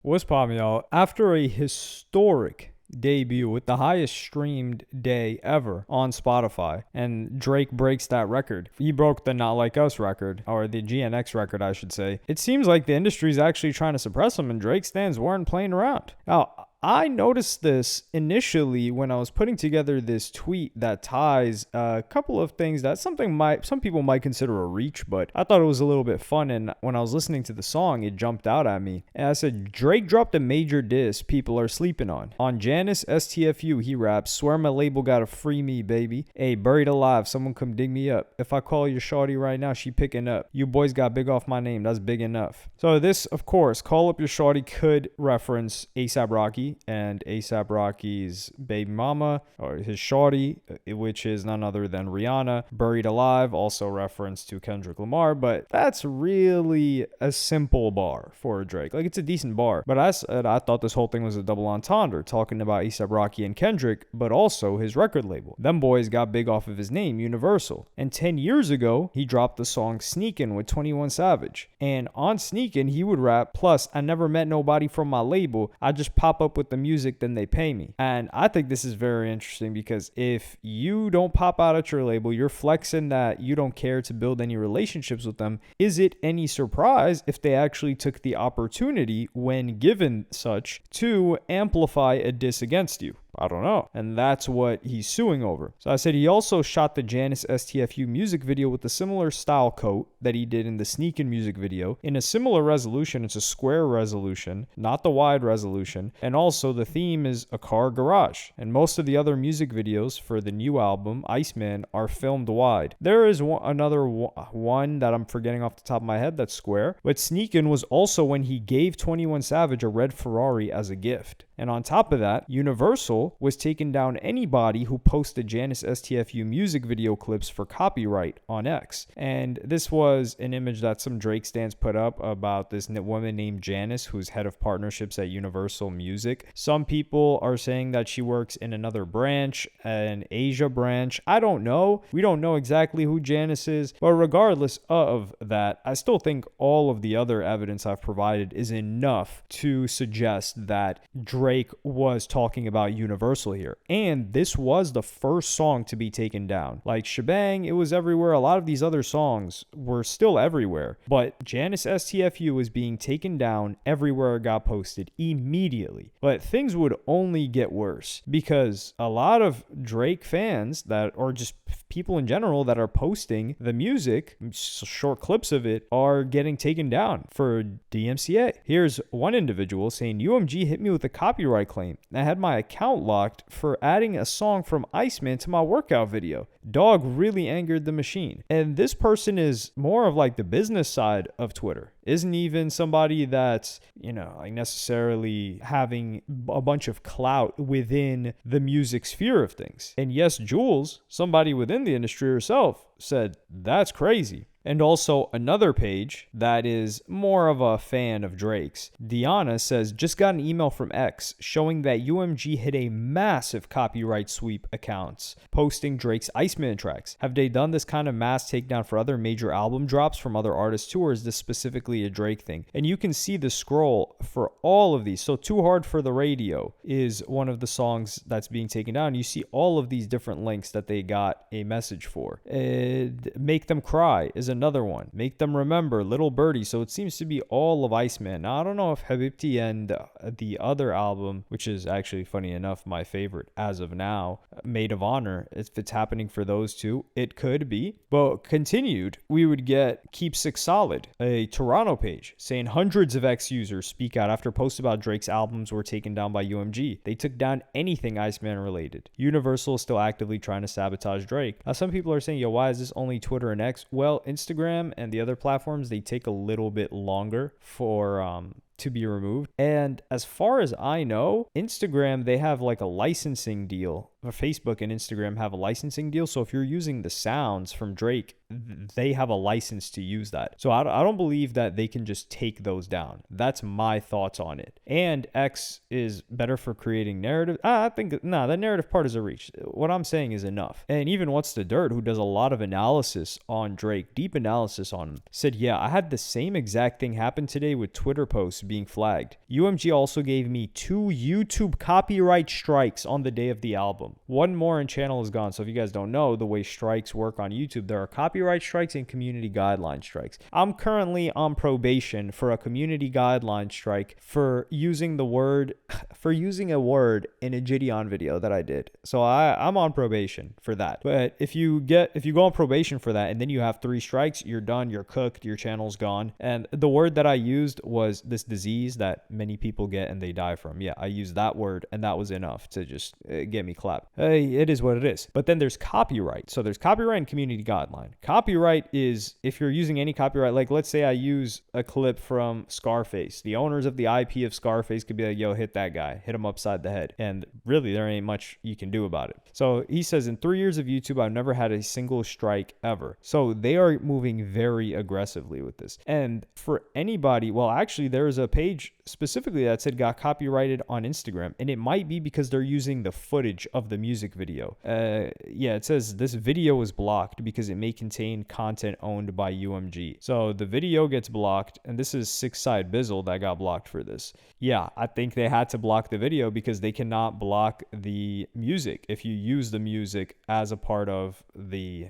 What's poppin', y'all? After a historic debut with the highest streamed day ever on Spotify, and Drake breaks that record. He broke the Not Like Us record, or the GNX record, I should say. It seems like the industry's actually trying to suppress him, and Drake stans weren't playing around. Now, I noticed this initially when I was putting together this tweet that ties a couple of things that some people might consider a reach, but I thought it was a little bit fun. And when I was listening to the song, it jumped out at me. And I said, Drake dropped a major diss people are sleeping on. On Janice STFU, he raps, "Swear my label gotta free me, baby. Hey, buried alive, someone come dig me up. If I call your shorty right now, she picking up. You boys got big off my name, that's big enough." So this, of course, call up your shorty could reference A$AP Rocky and A$AP Rocky's baby mama, or his shorty, which is none other than Rihanna. Buried Alive, also reference to Kendrick Lamar, but that's really a simple bar for Drake. Like, it's a decent bar, but I said I thought this whole thing was a double entendre, talking about A$AP Rocky and Kendrick, but also his record label. Them boys got big off of his name, Universal. And 10 years ago, he dropped the song Sneakin' with 21 Savage. And on Sneakin', he would rap, "Plus, I never met nobody from my label. I just pop up with the music, then they pay me." And I think this is very interesting because if you don't pop out at your label, you're flexing that you don't care to build any relationships with them. Is it any surprise if they actually took the opportunity, when given such, to amplify a diss against you? I don't know. And that's what he's suing over. So I said he also shot the Janice STFU music video with a similar style coat that he did in the Sneakin' music video. In a similar resolution, it's a square resolution, not the wide resolution. And also the theme is a car garage. And most of the other music videos for the new album, Iceman, are filmed wide. There is another one that I'm forgetting off the top of my head that's square. But Sneakin' was also when he gave 21 Savage a red Ferrari as a gift. And on top of that, Universal was taking down anybody who posted Janice STFU music video clips for copyright on X. And this was an image that some Drake stans put up about this woman named Janice, who's head of partnerships at Universal Music. Some people are saying that she works in another branch, an Asia branch. I don't know. We don't know exactly who Janice is. But regardless of that, I still think all of the other evidence I've provided is enough to suggest that Drake was talking about Universal here. And this was the first song to be taken down. Like Shebang, it was everywhere. A lot of these other songs were still everywhere. But Janice STFU was being taken down everywhere it got posted immediately. But things would only get worse because a lot of Drake fans that, or just people in general that are posting the music, short clips of it, are getting taken down for DMCA. Here's one individual saying, "UMG hit me with a copyright claim. I had my account locked for adding a song from Iceman to my workout video. Dog really angered the machine." And this person is more of like the business side of Twitter. Isn't even somebody that's, like necessarily having a bunch of clout within the music sphere of things. And yes, Jules, somebody within the industry herself, said, "That's crazy." And also another page that is more of a fan of Drake's, Deanna, says, "Just got an email from X showing that UMG hit a massive copyright sweep accounts posting Drake's Iceman tracks. Have they done this kind of mass takedown for other major album drops from other artists too, or is this specifically a Drake thing?" And you can see the scroll for all of these. So Too Hard for the Radio is one of the songs that's being taken down. You see all of these different links that they got a message for. Make Them Cry is another one. Make Them Remember, Little Birdie. So it seems to be all of Iceman. Now, I don't know if Habibti and the other album, which is actually funny enough my favorite as of now, Maid of Honor, if it's happening for those two, it could be. But continued, we would get Keep Six Solid, a Toronto page, saying hundreds of X users speak out after posts about Drake's albums were taken down by UMG. They took down anything Iceman related. Universal is still actively trying to sabotage Drake. Now, some people are saying, why is this only Twitter and X? Well, Instagram and the other platforms, they take a little bit longer for to be removed. And as far as I know, Instagram, they have like a licensing deal Facebook and Instagram have a licensing deal. So if you're using the sounds from Drake, they have a license to use that. So I don't believe that they can just take those down. That's my thoughts on it. And X is better for creating narrative. I think, that narrative part is a reach. What I'm saying is enough. And even What's the Dirt, who does a lot of analysis on Drake, deep analysis on him, said, yeah, I had the same exact thing happen today with Twitter posts being flagged. UMG also gave me 2 YouTube copyright strikes on the day of the album. One more and channel is gone. So if you guys don't know the way strikes work on YouTube, there are copyright strikes and community guideline strikes. I'm currently on probation for a community guideline strike for using a word in a Gideon video that I did. So I'm on probation for that. But if you go on probation for that and then you have 3 strikes, you're done, you're cooked, your channel's gone. And the word that I used was this disease that many people get and they die from. Yeah, I used that word and that was enough to just get me clapped. Hey, it is what it is. But then there's copyright. So there's copyright and community guideline. Copyright is if you're using any copyright, like let's say I use a clip from Scarface. The owners of the IP of Scarface could be like, yo, hit that guy, hit him upside the head. And really, there ain't much you can do about it. So he says, in 3 years of YouTube, I've never had a single strike ever. So they are moving very aggressively with this. And for anybody, well, actually, there is a page specifically that said got copyrighted on Instagram. And it might be because they're using the footage of the music video. Yeah, it says this video was blocked because it may contain content owned by UMG. So the video gets blocked, and this is 6side Bizzle that got blocked for this. Yeah, I think they had to block the video because they cannot block the music if you use the music as a part of the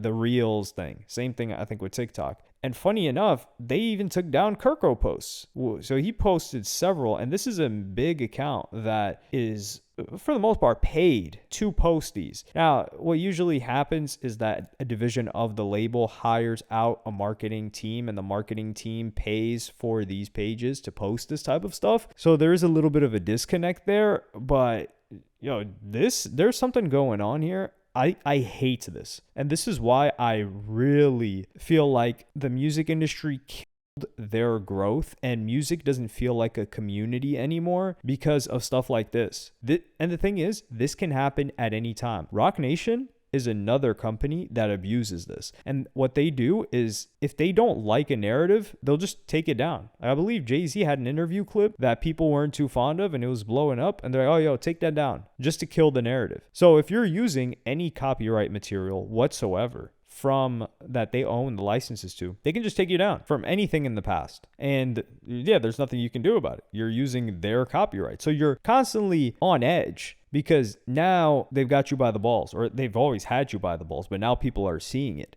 Reels thing. Same thing I think with TikTok. And funny enough, they even took down Kirko posts. So he posted several, and this is a big account that is, for the most part, paid to post these. Now, what usually happens is that a division of the label hires out a marketing team, and the marketing team pays for these pages to post this type of stuff. So there is a little bit of a disconnect there, but there's something going on here. I hate this. And this is why I really feel like the music industry killed their growth, and music doesn't feel like a community anymore because of stuff like this. And the thing is, this can happen at any time. Rock Nation is another company that abuses this. And what they do is, if they don't like a narrative, they'll just take it down. I believe Jay-Z had an interview clip that people weren't too fond of and it was blowing up, and they're like, oh, yo, take that down, just to kill the narrative. So if you're using any copyright material whatsoever from that they own the licenses to, they can just take you down from anything in the past. And yeah, there's nothing you can do about it. You're using their copyright. So you're constantly on edge, because now they've got you by the balls, or they've always had you by the balls, but now people are seeing it.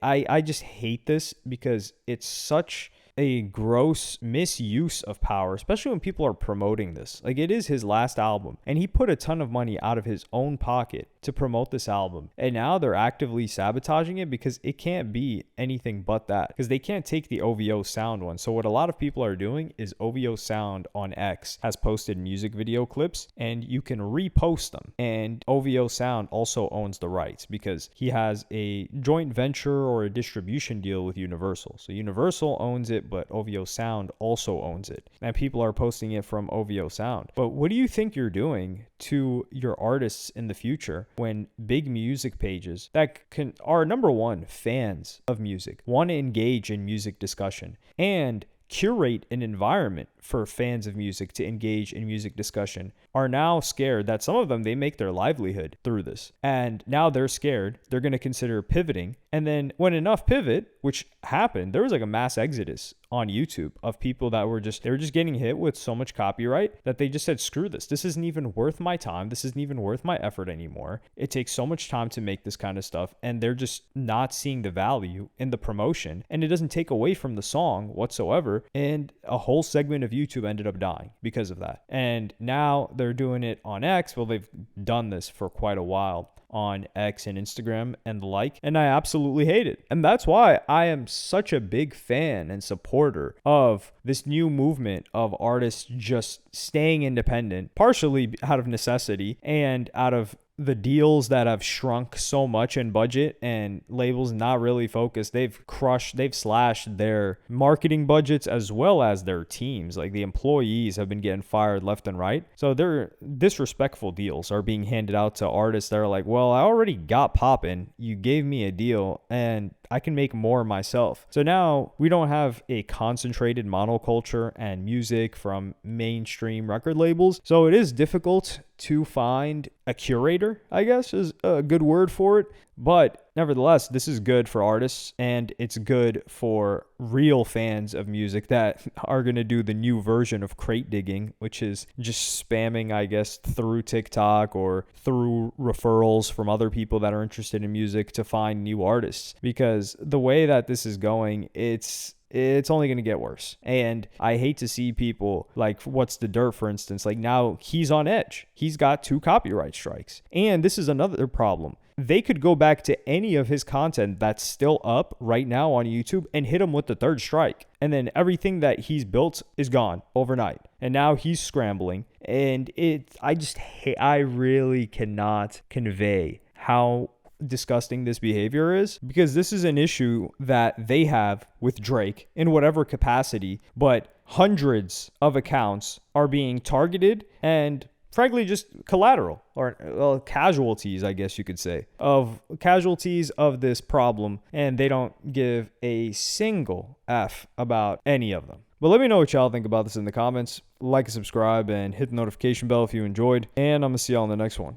I just hate this because it's such a gross misuse of power, especially when people are promoting this. Like, it is his last album, and he put a ton of money out of his own pocket to promote this album. And now they're actively sabotaging it because it can't be anything but that, because they can't take the OVO sound one. So what a lot of people are doing is OVO sound on X has posted music video clips, and you can repost them. And OVO sound also owns the rights because he has a joint venture or a distribution deal with Universal. So Universal owns it, but OVO Sound also owns it. And people are posting it from OVO Sound. But what do you think you're doing to your artists in the future when big music pages that are, number one, fans of music, want to engage in music discussion and curate an environment for fans of music to engage in music discussion, are now scared that some of them, they make their livelihood through this. And now they're scared. They're going to consider pivoting. And then when enough pivot, which happened, there was like a mass exodus on YouTube of people that were just getting hit with so much copyright that they just said, screw this. This isn't even worth my time. This isn't even worth my effort anymore. It takes so much time to make this kind of stuff. And they're just not seeing the value in the promotion. And it doesn't take away from the song whatsoever. And a whole segment of YouTube ended up dying because of that. And now they're doing it on X. Well, they've done this for quite a while on X and Instagram and the like, and I absolutely hate it. And that's why I am such a big fan and supporter of this new movement of artists just staying independent, partially out of necessity and out of the deals that have shrunk so much in budget and labels not really focused, they've slashed their marketing budgets as well as their teams. Like the employees have been getting fired left and right. So they're disrespectful deals are being handed out to artists that are like, well, I already got poppin'. You gave me a deal and I can make more myself. So now we don't have a concentrated monoculture and music from mainstream record labels. So it is difficult to find a curator, I guess is a good word for it. But nevertheless, this is good for artists and it's good for real fans of music that are going to do the new version of crate digging, which is just spamming, I guess, through TikTok or through referrals from other people that are interested in music to find new artists. Because the way that this is going, it's only going to get worse. And I hate to see people like What's the Dirt, for instance, like now he's on edge. He's got 2 copyright strikes. And this is another problem. They could go back to any of his content that's still up right now on YouTube and hit him with the 3rd strike. And then everything that he's built is gone overnight. And now he's scrambling. And I really cannot convey how disgusting this behavior is, because this is an issue that they have with Drake in whatever capacity, but hundreds of accounts are being targeted and frankly just collateral or casualties, I guess you could say, of casualties of this problem, and they don't give a single F about any of them. But let me know what y'all think about this in the comments. Like and subscribe and hit the notification bell if you enjoyed, and I'm gonna see y'all in the next one.